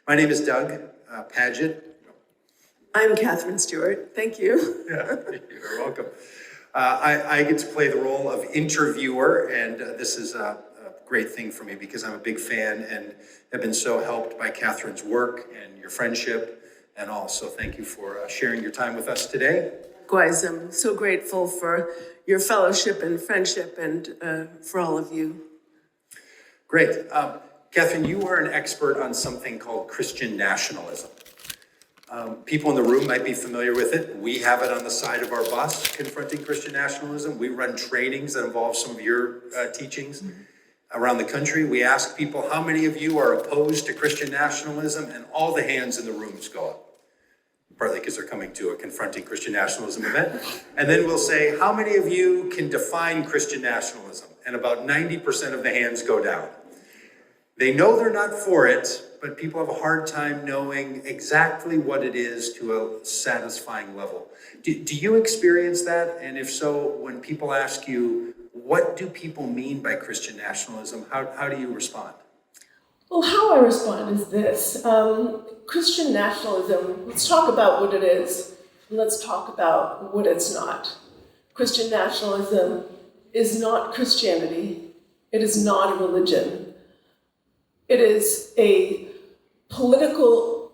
My name is Doug Pagitt. I'm Katherine Stewart. Thank you. Yeah, you're welcome. I get to play the role of interviewer, and this is a great thing for me because I'm a big fan and have been so helped by Katherine's work and your friendship and all. So thank you for sharing your time with us today. Likewise, I'm so grateful for your fellowship and friendship and for all of you. Great. Katherine, you are an expert on something called Christian nationalism. People in the room might be familiar with it. We have it on the side of our bus, Confronting Christian Nationalism. We run trainings that involve some of your teachings around the country. We ask people, how many of you are opposed to Christian nationalism? And all the hands in the rooms go up, partly because they're coming to a Confronting Christian Nationalism event. And then we'll say, how many of you can define Christian nationalism? And about 90% of the hands go down. They know they're not for it, but people have a hard time knowing exactly what it is to a satisfying level. Do you experience that? And if so, when people ask you, what do people mean by Christian nationalism? How do you respond? Well, how I respond is this. Christian nationalism, let's talk about what it is, and let's talk about what it's not. Christian nationalism is not Christianity. It is not a religion. It is a political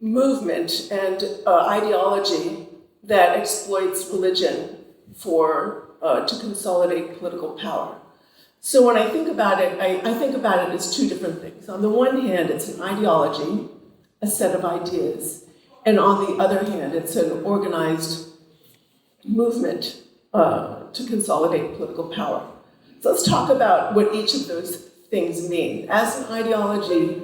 movement and ideology that exploits religion to consolidate political power. So when I think about it, I think about it as two different things. On the one hand, it's an ideology, a set of ideas, and on the other hand, it's an organized movement to consolidate political power. So let's talk about what each of those things mean. As an ideology,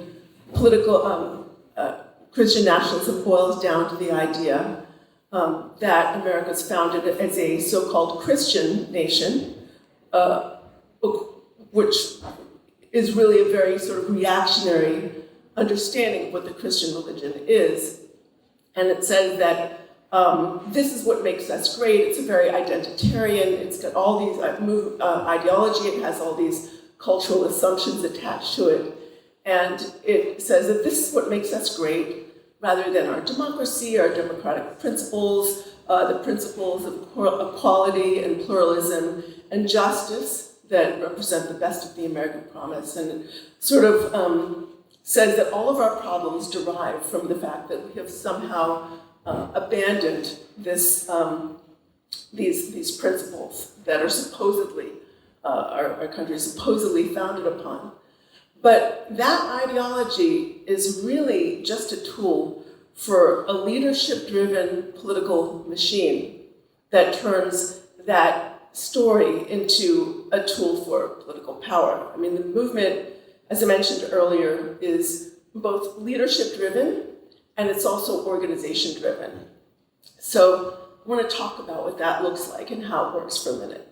Christian nationalism boils down to the idea that America is founded as a so-called Christian nation, which is really a very sort of reactionary understanding of what the Christian religion is. And it says that this is what makes us great. It's a very identitarian. It's got all these ideology. It has all these cultural assumptions attached to it. And it says that this is what makes us great, rather than our democracy, our democratic principles, the principles of equality and pluralism and justice that represent the best of the American promise. And it sort of says that all of our problems derive from the fact that we have somehow abandoned these principles that are supposedly our country is supposedly founded upon. But that ideology is really just a tool for a leadership-driven political machine that turns that story into a tool for political power. I mean, the movement, as I mentioned earlier, is both leadership-driven and it's also organization-driven. So I want to talk about what that looks like and how it works for a minute.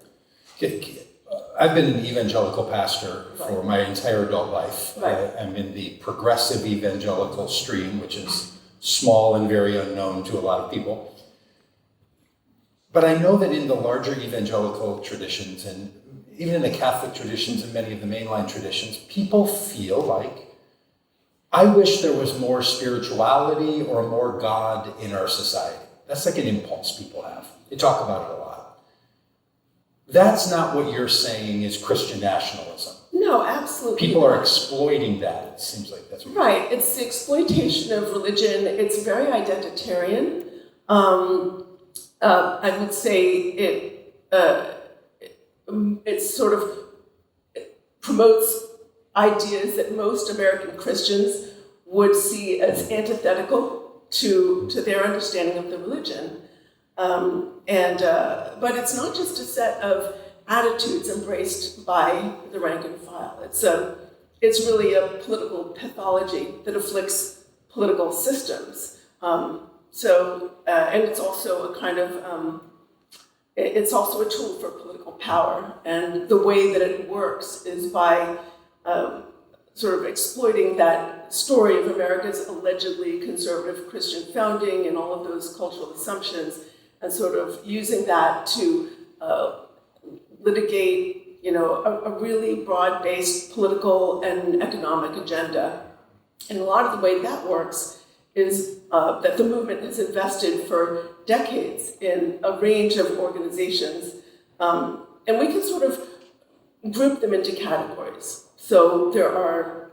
I've been an evangelical pastor for my entire adult life. Right. I'm in the progressive evangelical stream, which is small and very unknown to a lot of people. But I know that in the larger evangelical traditions, and even in the Catholic traditions and many of the mainline traditions, people feel like, I wish there was more spirituality or more God in our society. That's like an impulse people have. They talk about it a lot. That's not what you're saying is Christian nationalism. No, absolutely. People are exploiting that. It seems like that's what right. It's the exploitation of religion. It's very identitarian. I would say it sort of promotes ideas that most American Christians would see as antithetical to their understanding of the religion. But it's not just a set of attitudes embraced by the rank and file. It's really a political pathology that afflicts political systems. And it's also a kind of, it's also a tool for political power. And the way that it works is by sort of exploiting that story of America's allegedly conservative Christian founding and all of those cultural assumptions, and sort of using that to litigate, a really broad-based political and economic agenda. And a lot of the way that works is that the movement has invested for decades in a range of organizations, and we can sort of group them into categories. So there are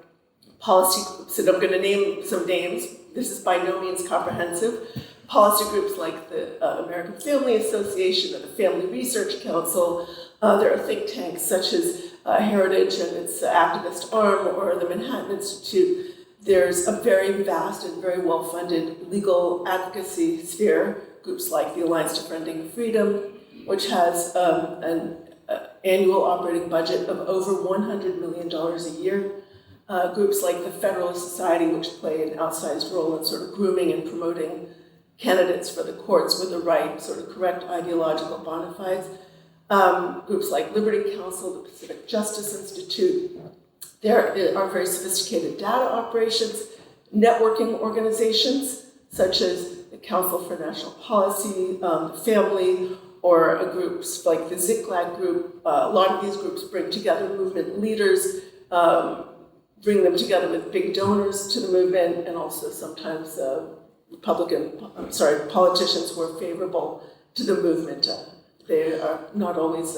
policy groups, and I'm going to name some names. This is by no means comprehensive. Policy groups like the American Family Association or the Family Research Council. There are think tanks such as Heritage and its activist arm, or the Manhattan Institute. There's a very vast and very well-funded legal advocacy sphere, groups like the Alliance Defending Freedom, which has an annual operating budget of over $100 million a year. Groups like the Federalist Society, which play an outsized role in sort of grooming and promoting candidates for the courts with the right, sort of correct ideological bona fides. Groups like Liberty Counsel, the Pacific Justice Institute. There are very sophisticated data operations, networking organizations, such as the Council for National Policy, Family, or groups like the Ziklag group. A lot of these groups bring together movement leaders, bring them together with big donors to the movement, and also sometimes politicians who are favorable to the movement. They are not always,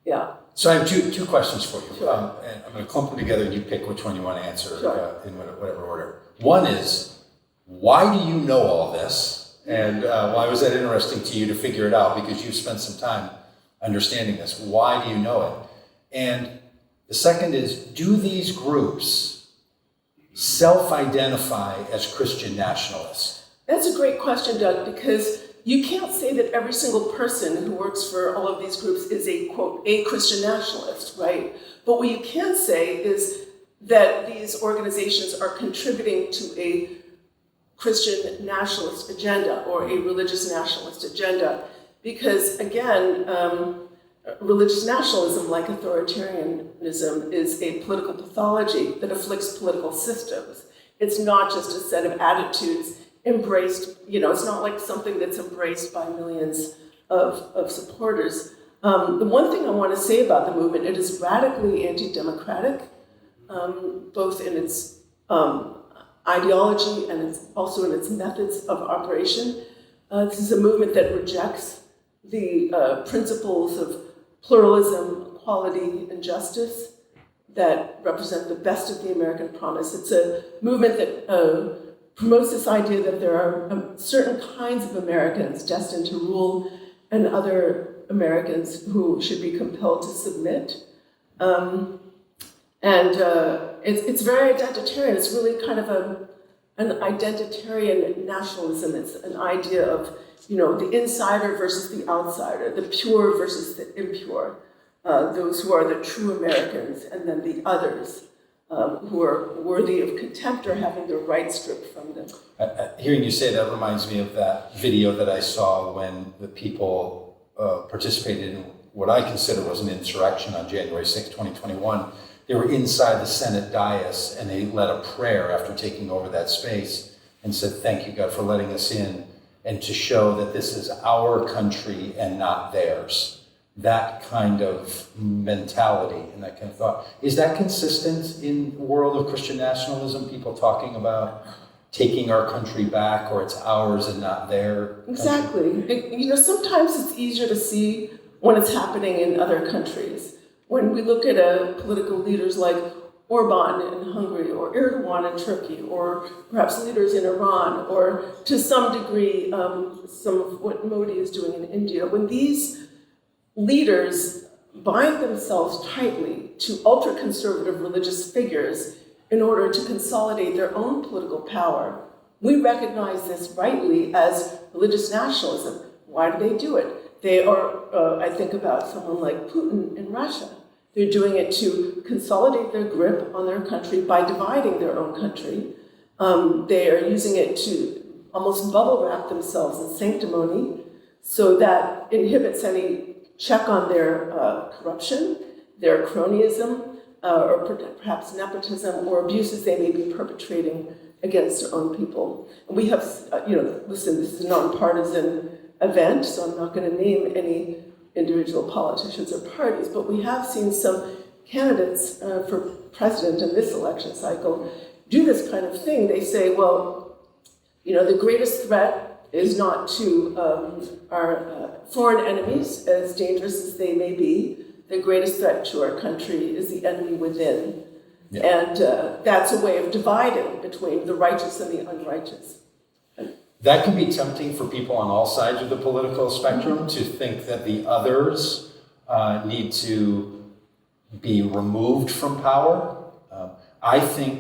yeah. So I have two questions for you. Sure. And I'm going to clump them together and you pick which one you want to answer Sure. In whatever order. One is, why do you know all this? And why was that interesting to you to figure it out? Because you've spent some time understanding this. Why do you know it? And the second is, do these groups self-identify as Christian nationalists? That's a great question, Doug, because you can't say that every single person who works for all of these groups is a, quote, a Christian nationalist, right? But what you can say is that these organizations are contributing to a Christian nationalist agenda or a religious nationalist agenda. Because again, religious nationalism, like authoritarianism, is a political pathology that afflicts political systems. It's not just a set of attitudes embraced, it's not like something that's embraced by millions of supporters. The one thing I want to say about the movement, it is radically anti-democratic, both in its ideology and also in its methods of operation. This is a movement that rejects the principles of pluralism, equality, and justice that represent the best of the American promise. It's a movement that promotes this idea that there are certain kinds of Americans destined to rule and other Americans who should be compelled to submit. It's very identitarian. It's really kind of an identitarian nationalism. It's an idea of, the insider versus the outsider, the pure versus the impure, those who are the true Americans, and then the others who are worthy of contempt or having their rights stripped from them. Hearing you say that reminds me of that video that I saw when the people participated in what I consider was an insurrection on January 6, 2021. They were inside the Senate dais and they led a prayer after taking over that space and said, "Thank you, God, for letting us in," and to show that this is our country and not theirs. That kind of mentality and that kind of thought. Is that consistent in the world of Christian nationalism? People talking about taking our country back, or it's ours and not their country? Exactly. Sometimes it's easier to see when it's happening in other countries. When we look at political leaders like Orban in Hungary, or Erdogan in Turkey, or perhaps leaders in Iran, or to some degree, some of what Modi is doing in India, when these leaders bind themselves tightly to ultra-conservative religious figures in order to consolidate their own political power, we recognize this rightly as religious nationalism. Why do they do it? They are, I think about someone like Putin in Russia. They're doing it to consolidate their grip on their country by dividing their own country. They are using it to almost bubble wrap themselves in sanctimony, so that inhibits any check on their corruption, their cronyism, or perhaps nepotism or abuses they may be perpetrating against their own people. And we have, listen, this is a nonpartisan event, so I'm not going to name any individual politicians or parties, but we have seen some candidates for president in this election cycle do this kind of thing, they say, well, the greatest threat is not to our foreign enemies, as dangerous as they may be. The greatest threat to our country is the enemy within. Yeah. And that's a way of dividing between the righteous and the unrighteous. That can be tempting for people on all sides of the political spectrum to think that the others need to be removed from power. I think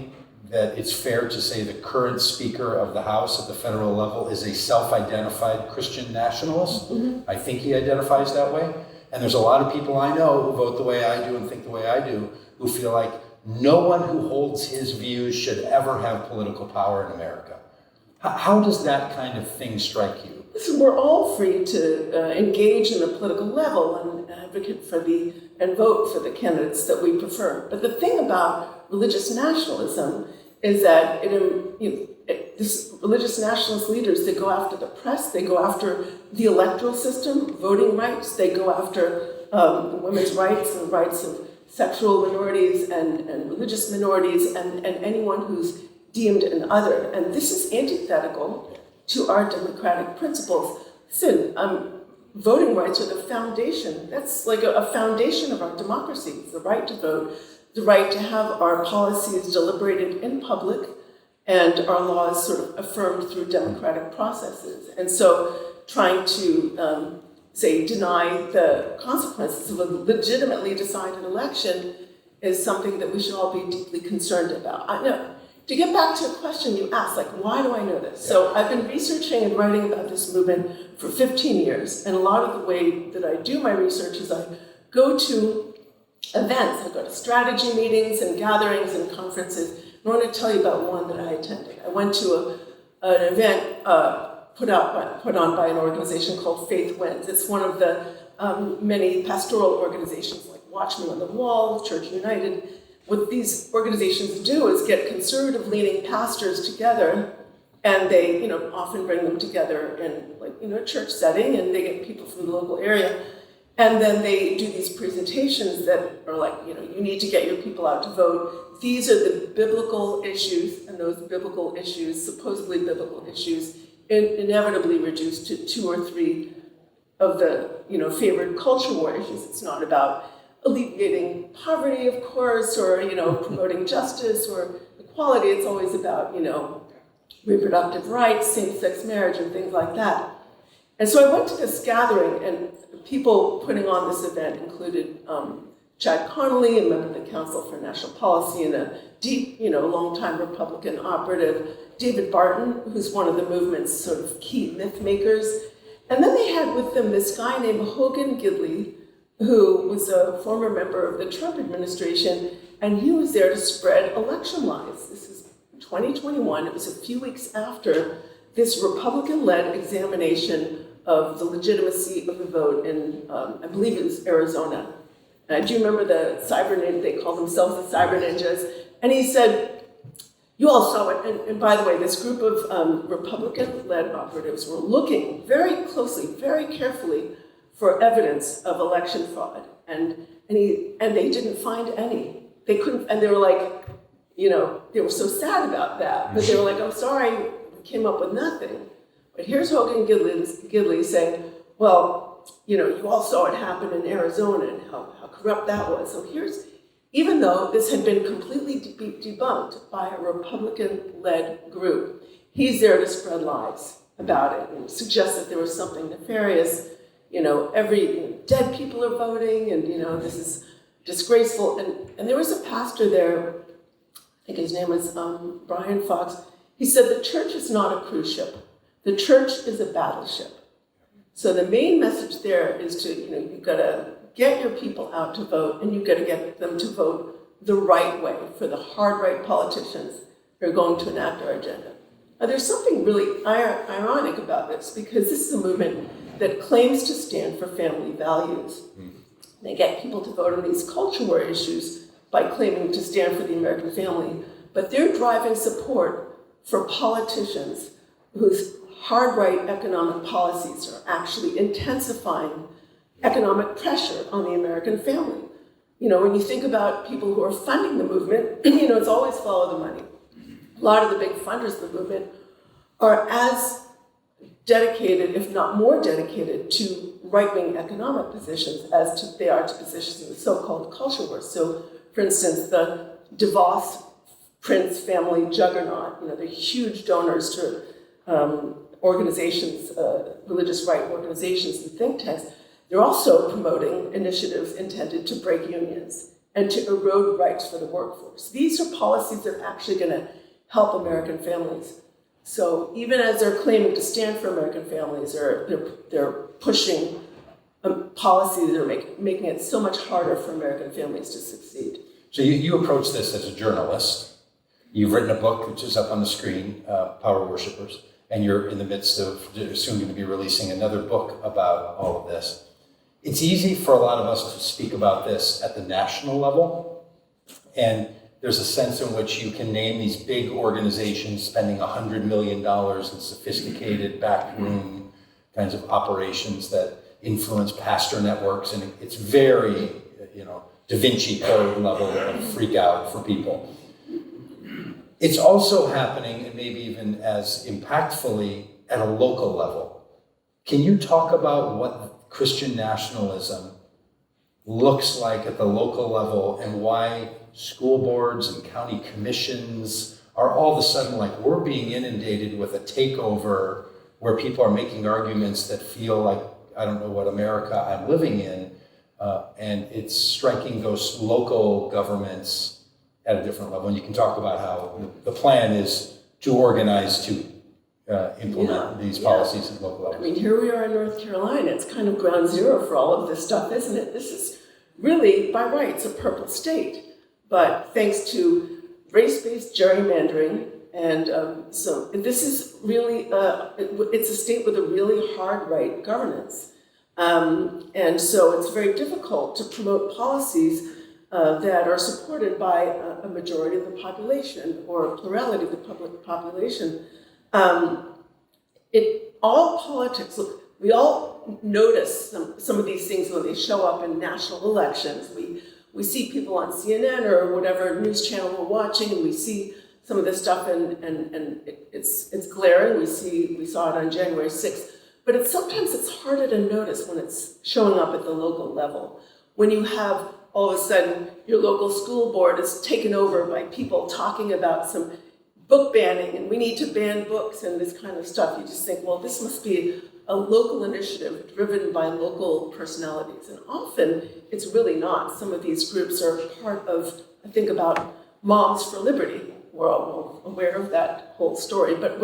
that it's fair to say the current Speaker of the House at the federal level is a self-identified Christian nationalist. Mm-hmm. I think he identifies that way. And there's a lot of people I know who vote the way I do and think the way I do, who feel like no one who holds his views should ever have political power in America. How does that kind of thing strike you? Listen, we're all free to engage in the political level and advocate for and vote for the candidates that we prefer. But the thing about religious nationalism is that this religious nationalist leaders, they go after the press, they go after the electoral system, voting rights, they go after women's rights and rights of sexual minorities and religious minorities and anyone who's deemed an other. And this is antithetical to our democratic principles. Listen, voting rights are the foundation. That's like a foundation of our democracy. It's the right to vote, the right to have our policies deliberated in public, and our laws sort of affirmed through democratic processes. And so trying to, deny the consequences of a legitimately decided election is something that we should all be deeply concerned about. I know. To get back to a question you asked, like, why do I know this? So I've been researching and writing about this movement for 15 years, and a lot of the way that I do my research is I go to events, I go to strategy meetings and gatherings and conferences. I want to tell you about one that I attended. I went to an event put on by an organization called Faith Wins. It's one of the many pastoral organizations like Watchmen on the Wall, Church United. What these organizations do is get conservative-leaning pastors together, and they, often bring them together in, a church setting, and they get people from the local area, and then they do these presentations that are like, you need to get your people out to vote. These are the biblical issues, and those biblical issues, supposedly biblical issues, inevitably reduced to 2 or 3 of the, favored culture war issues. It's not about alleviating poverty, of course, or, promoting justice or equality. It's always about, reproductive rights, same-sex marriage, and things like that. And so I went to this gathering, and people putting on this event included Chad Connolly, a member of the Council for National Policy and a deep, longtime Republican operative, David Barton, who's one of the movement's sort of key myth makers. And then they had with them this guy named Hogan Gidley, who was a former member of the Trump administration, and he was there to spread election lies. This is 2021. It was a few weeks after this Republican-led examination of the legitimacy of the vote in, I believe it was Arizona. Do you remember the cyber ninjas? They call themselves the cyber ninjas. And he said, you all saw it. And by the way, this group of Republican-led operatives were looking very closely, very carefully for evidence of election fraud. And they didn't find any. They couldn't, and they were like, they were so sad about that. But they were like, I'm sorry, we came up with nothing. But here's Hogan Gidley saying, well, you all saw it happen in Arizona and how corrupt that was. So even though this had been completely debunked by a Republican-led group, he's there to spread lies about it and suggest that there was something nefarious. Dead people are voting, and this is disgraceful. And there was a pastor there, I think his name was Brian Fox. He said the church is not a cruise ship. The church is a battleship. So the main message there is to, you've got to get your people out to vote, and you've got to get them to vote the right way for the hard right politicians who are going to enact our agenda. Now, there's something really ironic about this, because this is a movement that claims to stand for family values. They get people to vote on these culture war issues by claiming to stand for the American family, but they're driving support for politicians whose hard right economic policies are actually intensifying economic pressure on the American family. When you think about people who are funding the movement, it's always follow the money. a lot of the big funders of the movement are as dedicated, if not more dedicated, to right-wing economic positions as they are to positions in the so-called culture wars. So, for instance, the DeVos Prince family juggernaut, they're huge donors to organizations, religious right organizations and think tanks. They're also promoting initiatives intended to break unions and to erode rights for the workforce. These are policies that are actually going to help American families. So even as they're claiming to stand for American families, they're pushing policies that are making it so much harder for American families to succeed. So you approach this as a journalist. You've written a book, which is up on the screen, Power Worshippers, and you're in the midst of soon going to be releasing another book about all of this. It's easy for a lot of us to speak about this at the national level, and there's a sense in which you can name these big organizations spending $100 million in sophisticated backroom kinds of operations that influence pastor networks, and it's very, Da Vinci Code level of freak out for people. It's also happening, and maybe even as impactfully, at a local level. Can you talk about what Christian nationalism looks like at the local level and why school boards and county commissions are all of a sudden like we're being inundated with a takeover where people are making arguments that feel like, I don't know what America I'm living in, and it's striking those local governments at a different level. And you can talk about how the plan is to organize to implement these policies at local levels. I mean, here we are in North Carolina. It's kind of ground zero for all of this stuff, isn't it? This is really, by rights, a purple state. But thanks to race-based gerrymandering, and so this is really, it's a state with a really hard right governance. And so it's very difficult to promote policies that are supported by a majority of the population or a plurality of the public population. All politics, look, we all notice some of these things when they show up in national elections. We see people on CNN or whatever news channel we're watching, and we see some of this stuff, and it's glaring. We saw it on January 6th. But sometimes it's harder to notice when it's showing up at the local level. When you have, all of a sudden, your local school board is taken over by people talking about some book banning, and we need to ban books and this kind of stuff. You just think, well, this must be a local initiative driven by local personalities. And often, it's really not. Some of these groups are part of, I think about Moms for Liberty. We're all aware of that whole story. But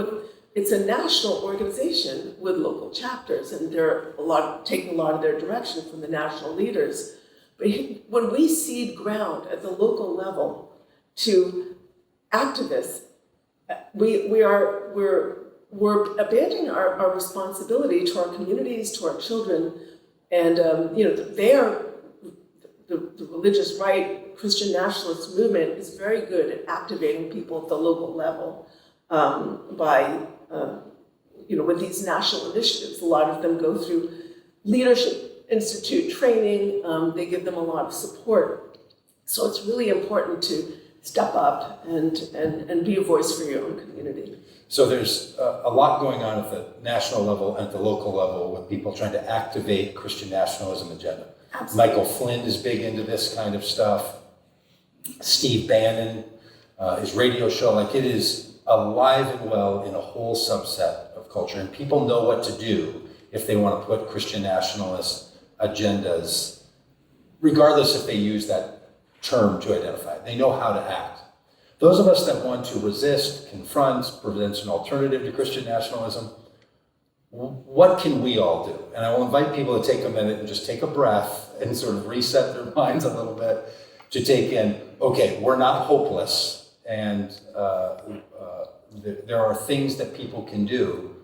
it's a national organization with local chapters, and they're taking a lot of their direction from the national leaders. But when we cede ground at the local level to activists, we're abandoning our responsibility to our communities, to our children, and they are the religious right, Christian nationalist movement is very good at activating people at the local level with these national initiatives. A lot of them go through Leadership Institute training. They give them a lot of support. So it's really important to step up and be a voice for your own community. So there's a lot going on at the national level and at the local level with people trying to activate Christian nationalism agenda. Absolutely. Michael Flynn is big into this kind of stuff. Steve Bannon, his radio show, it is alive and well in a whole subset of culture. And people know what to do if they want to put Christian nationalist agendas, regardless if they use that term to identify it. They know how to act. Those of us that want to resist, confront, present an alternative to Christian nationalism, what can we all do? And I will invite people to take a minute and just take a breath and sort of reset their minds a little bit to take in, okay, we're not hopeless, and there are things that people can do.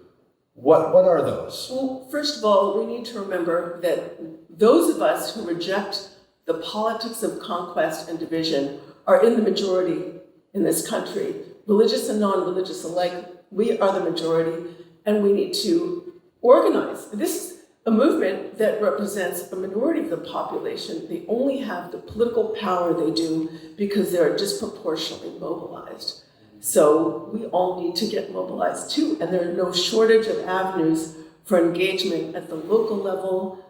What are those? Well, first of all, we need to remember that those of us who reject the politics of conquest and division are in the majority in this country. Religious and non-religious alike, we are the majority, and we need to organize. This is a movement that represents a minority of the population. They only have the political power they do because they're disproportionately mobilized. So we all need to get mobilized too, and there are no shortage of avenues for engagement at the local level,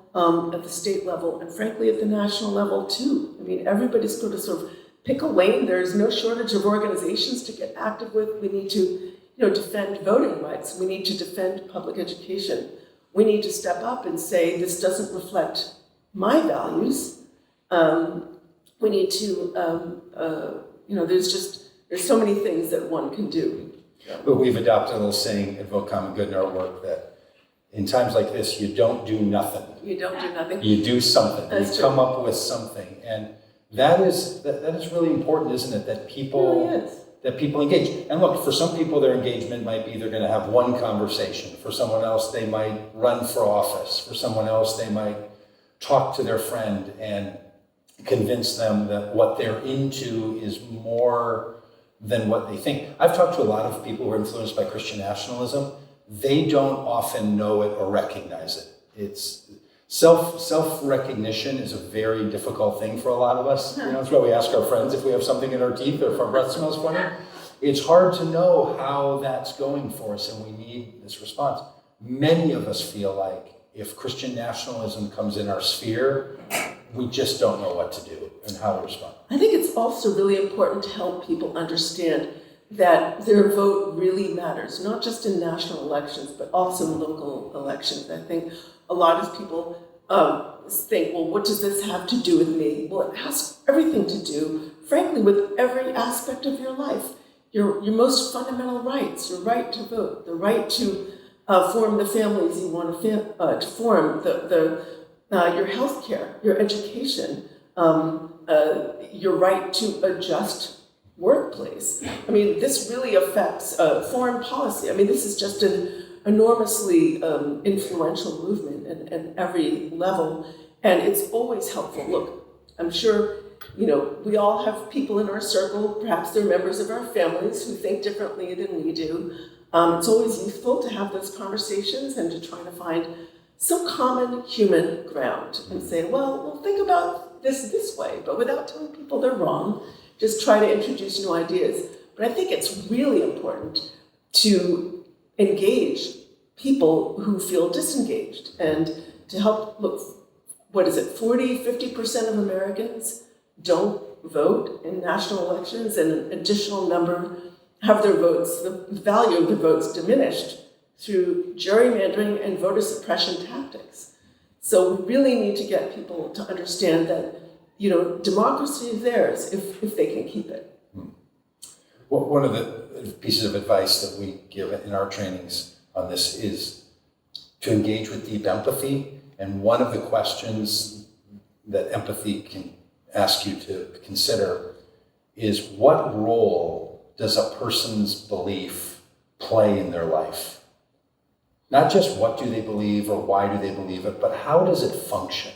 at the state level, and frankly at the national level too. I mean, everybody's going to sort of pick a lane. There's no shortage of organizations to get active with. We need to, defend voting rights. We need to defend public education. We need to step up and say, this doesn't reflect my values. We need to, there's so many things that one can do. But we've adopted a little saying at Vote Common Good in our work that in times like this, you don't do nothing. You don't do nothing. You do something. That's you come up with something. And that is really important, isn't it? That people, it really is. That people engage. And look, for some people, their engagement might be they're going to have one conversation. For someone else, they might run for office. For someone else, they might talk to their friend and convince them that what they're into is more than what they think. I've talked to a lot of people who are influenced by Christian nationalism. They don't often know it or recognize it. It's self-recognition is a very difficult thing for a lot of us. That's why we ask our friends if we have something in our teeth or if our breath smells funny. It's hard to know how that's going for us, and we need this response. Many of us feel like if Christian nationalism comes in our sphere, we just don't know what to do and how to respond. I think it's also really important to help people understand that their vote really matters, not just in national elections, but also in local elections. I think a lot of people think, well, what does this have to do with me? Well, it has everything to do, frankly, with every aspect of your life. Your most fundamental rights, your right to vote, the right to form the families you want to form, your health care, your education, your right to a just workplace. I mean, this really affects foreign policy. I mean, this is just an enormously influential movement at every level, and it's always helpful. Look, I'm sure, we all have people in our circle, perhaps they're members of our families who think differently than we do. It's always useful to have those conversations and to try to find some common human ground and say, well, we'll think about this way, but without telling people they're wrong. Just try to introduce new ideas. But I think it's really important to engage people who feel disengaged and to help look, 50% of Americans don't vote in national elections, and an additional number have their votes, the value of their votes diminished through gerrymandering and voter suppression tactics. So we really need to get people to understand that democracy is theirs if they can keep it. Well, one of the pieces of advice that we give in our trainings on this is to engage with deep empathy. And one of the questions that empathy can ask you to consider is, what role does a person's belief play in their life? Not just what do they believe or why do they believe it, but how does it function?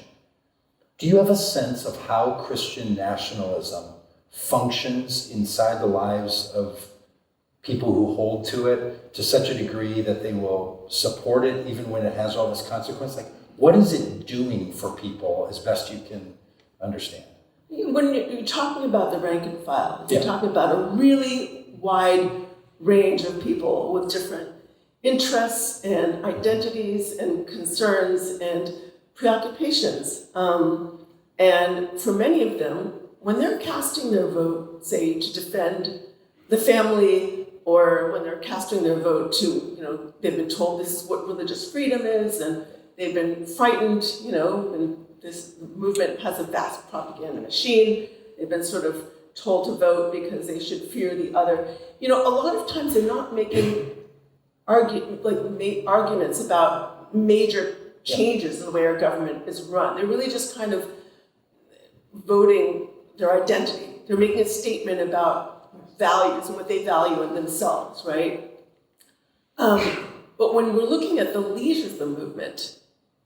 Do you have a sense of how Christian nationalism functions inside the lives of people who hold to it to such a degree that they will support it even when it has all this consequence? Like, what is it doing for people as best you can understand? When you're talking about the rank and file, you're talking about a really wide range of people with different interests and identities and concerns and preoccupations. And for many of them, when they're casting their vote, say, to defend the family, or when they're casting their vote to, they've been told this is what religious freedom is, and they've been frightened, and this movement has a vast propaganda machine. They've been sort of told to vote because they should fear the other. A lot of times they're not making arguments about major changes in the way our government is run. They're really just kind of voting their identity. They're making a statement about values and what they value in themselves, right? But when we're looking at the leaders of the movement,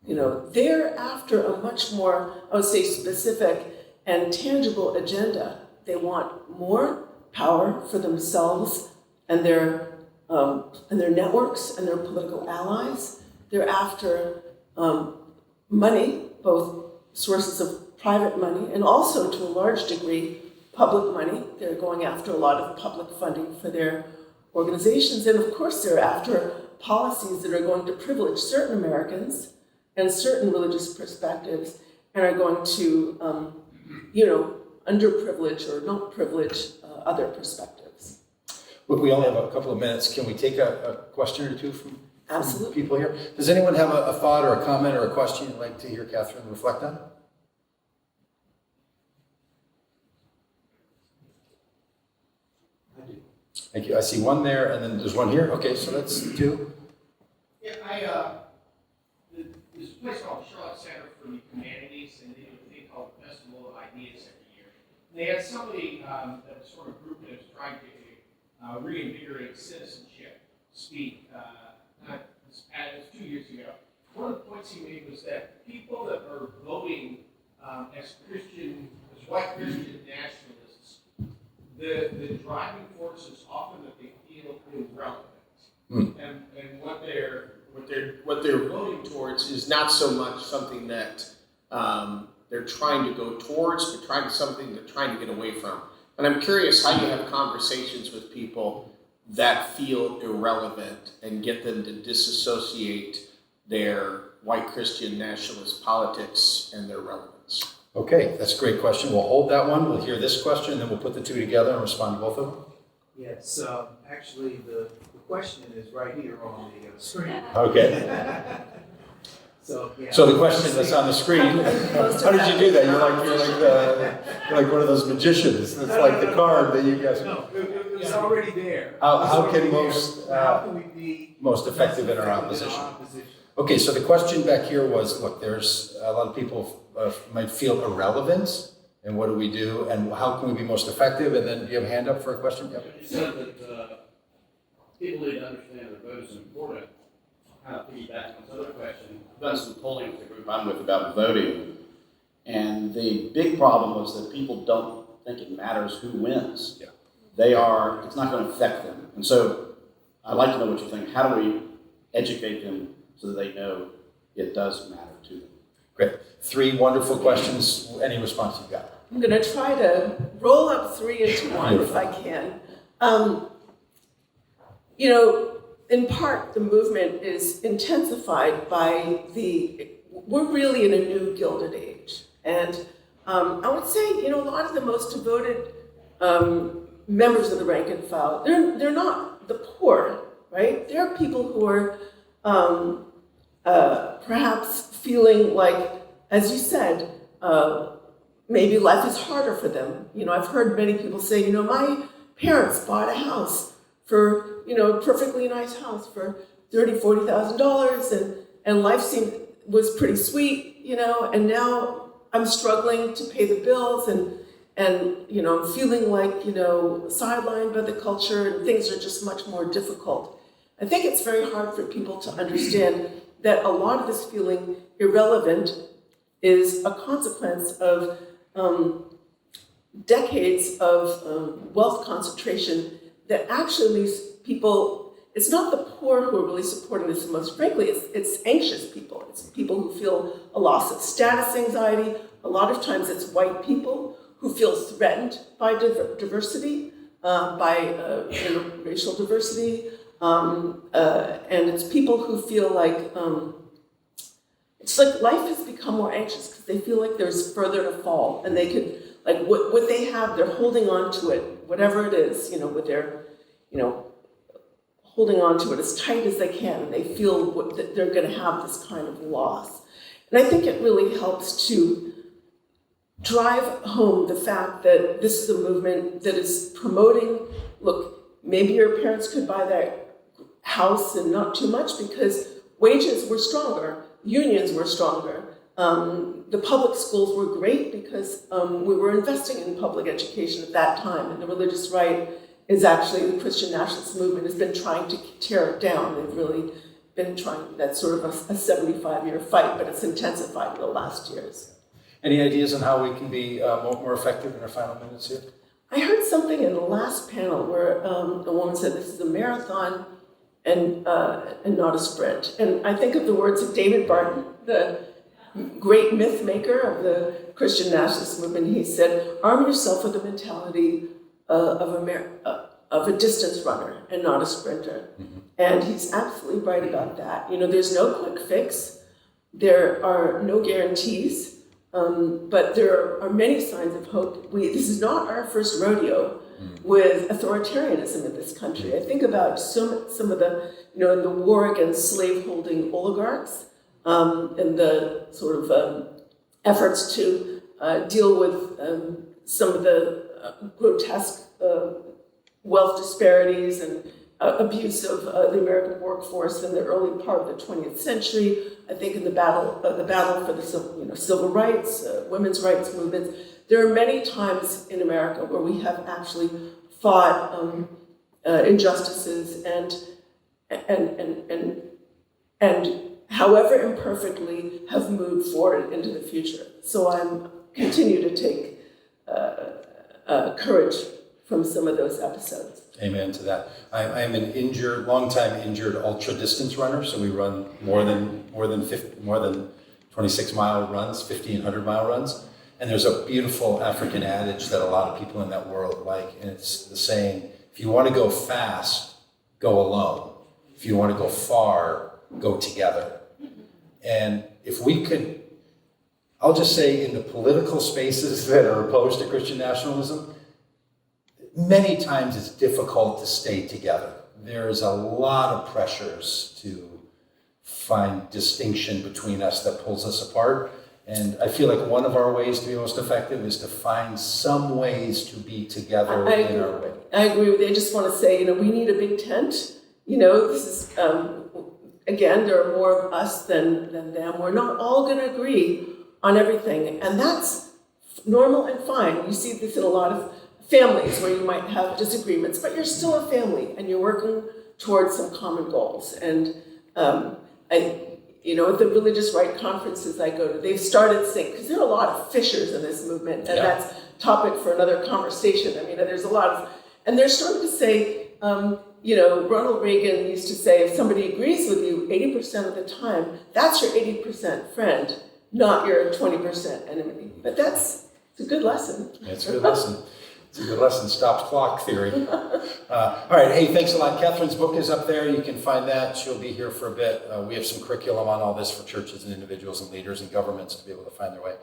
they're after a much more, I would say, specific and tangible agenda. They want more power for themselves and their networks and their political allies. They're after money, both sources of private money and also, to a large degree, public money. They're going after a lot of public funding for their organizations. And of course, they're after policies that are going to privilege certain Americans and certain religious perspectives and are going to, underprivilege or not privilege other perspectives. But we only have a couple of minutes. Can we take a question or two from Absolutely. people here? Does anyone have a thought or a comment or a question you'd like to hear Katherine reflect on? Thank you. I see one there, and then there's one here. Okay, so that's two. Yeah, there's a place called Charlotte Center for the Humanities, and they do a thing called the Festival of Ideas every year. And they had somebody that was sort of group that was trying to reinvigorate citizenship speak. It was 2 years ago. One of the points he made was that people that are voting as white Christian nationalists, the driving force is often that they feel irrelevant. And what they're voting towards is not so much something that they're trying to go towards, but something they're trying to get away from. And I'm curious how you have conversations with people that feel irrelevant and get them to disassociate their white Christian nationalist politics and their relevance. Okay, that's a great question. We'll hold that one. We'll hear this question, and then we'll put the two together and respond to both of them. Yes, actually, the question is right here on the screen. Okay. So the question that's on the screen. How did you do that? You're like one of those magicians. It's like the card that you guys. No, it's already there. How can we be most effective in our opposition? Okay, so the question back here was: look, there's a lot of people might feel irrelevant, and what do we do? And how can we be most effective? And then, do you have a hand up for a question? Yep. You said that people need to understand that vote is important. Kind of piggyback on this other question. I've done some polling with the group I'm with about voting, and the big problem was that people don't think it matters who wins. Yeah. It's not going to affect them. And so I'd like to know what you think. How do we educate them so that they know it does matter to them? Great. Three wonderful questions. Any response you got? I'm going to try to roll up three into one if I can. In part, the movement is intensified by we're really in a new Gilded Age. And I would say, a lot of the most devoted members of the rank and file, they're not the poor, right? They're people who are perhaps feeling like, as you said, maybe life is harder for them. I've heard many people say, my parents bought a house for, a perfectly nice house for $30,000, $40,000, and life was pretty sweet, and now I'm struggling to pay the bills and I'm feeling like, sidelined by the culture and things are just much more difficult. I think it's very hard for people to understand that a lot of this feeling irrelevant is a consequence of decades of wealth concentration that actually leaves people, it's not the poor who are really supporting this the most. Frankly, it's anxious people. It's people who feel a loss of status anxiety. A lot of times it's white people who feel threatened by diversity, by racial diversity. And it's people who feel like, it's like life has become more anxious because they feel like there's further to fall and they could, like what they have, they're holding on to it, whatever it is, with their, holding on to it as tight as they can, and they feel that they're going to have this kind of loss. And I think it really helps to drive home the fact that this is a movement that is promoting, look, maybe your parents could buy that house and not too much because wages were stronger, unions were stronger. The public schools were great because we were investing in public education at that time, and the religious right is actually, the Christian Nationalist movement has been trying to tear it down. They've really been trying, that's sort of a 75-year fight, but it's intensified in the last years. Any ideas on how we can be more effective in our final minutes here? I heard something in the last panel where a woman said this is a marathon and not a sprint. And I think of the words of David Barton, the great myth maker of the Christian nationalist movement, he said, arm yourself with the mentality of a distance runner and not a sprinter. And he's absolutely right about that. You know, there's no quick fix. There are no guarantees, but there are many signs of hope. This is not our first rodeo with authoritarianism in this country. I think about some of the, in the war against slaveholding oligarchs, and the sort of efforts to deal with some of the grotesque wealth disparities and abuse of the American workforce in the early part of the 20th century. I think in the battle for the civil rights, women's rights movements. There are many times in America where we have actually fought injustices and however imperfectly have moved forward into the future. So I'm continue to take courage from some of those episodes. Amen to that. I'm an long-time injured ultra distance runner, so we run more than 26-mile runs, 1,500-mile runs. And there's a beautiful African adage that a lot of people in that world like, and it's the saying, if you want to go fast, go alone. If you want to go far, go together. And if we could, I'll just say in the political spaces that are opposed to Christian nationalism, many times it's difficult to stay together. There's a lot of pressures to find distinction between us that pulls us apart. And I feel like one of our ways to be most effective is to find some ways to be together in our way. I agree with you. I just want to say, we need a big tent. This is, again, there are more of us than them. We're not all going to agree on everything. And that's normal and fine. You see this in a lot of families where you might have disagreements, but you're still a family and you're working towards some common goals. And at the religious right conferences I go to, they've started saying, because there are a lot of fissures in this movement, and that's topic for another conversation. There's a lot of, and they're starting to say, Ronald Reagan used to say, if somebody agrees with you 80% of the time, that's your 80% friend, not your 20% enemy. But it's a good lesson. It's a good lesson. It's a good lesson. Stopped clock theory. All right. Hey, thanks a lot. Catherine's book is up there. You can find that. She'll be here for a bit. We have some curriculum on all this for churches and individuals and leaders and governments to be able to find their way.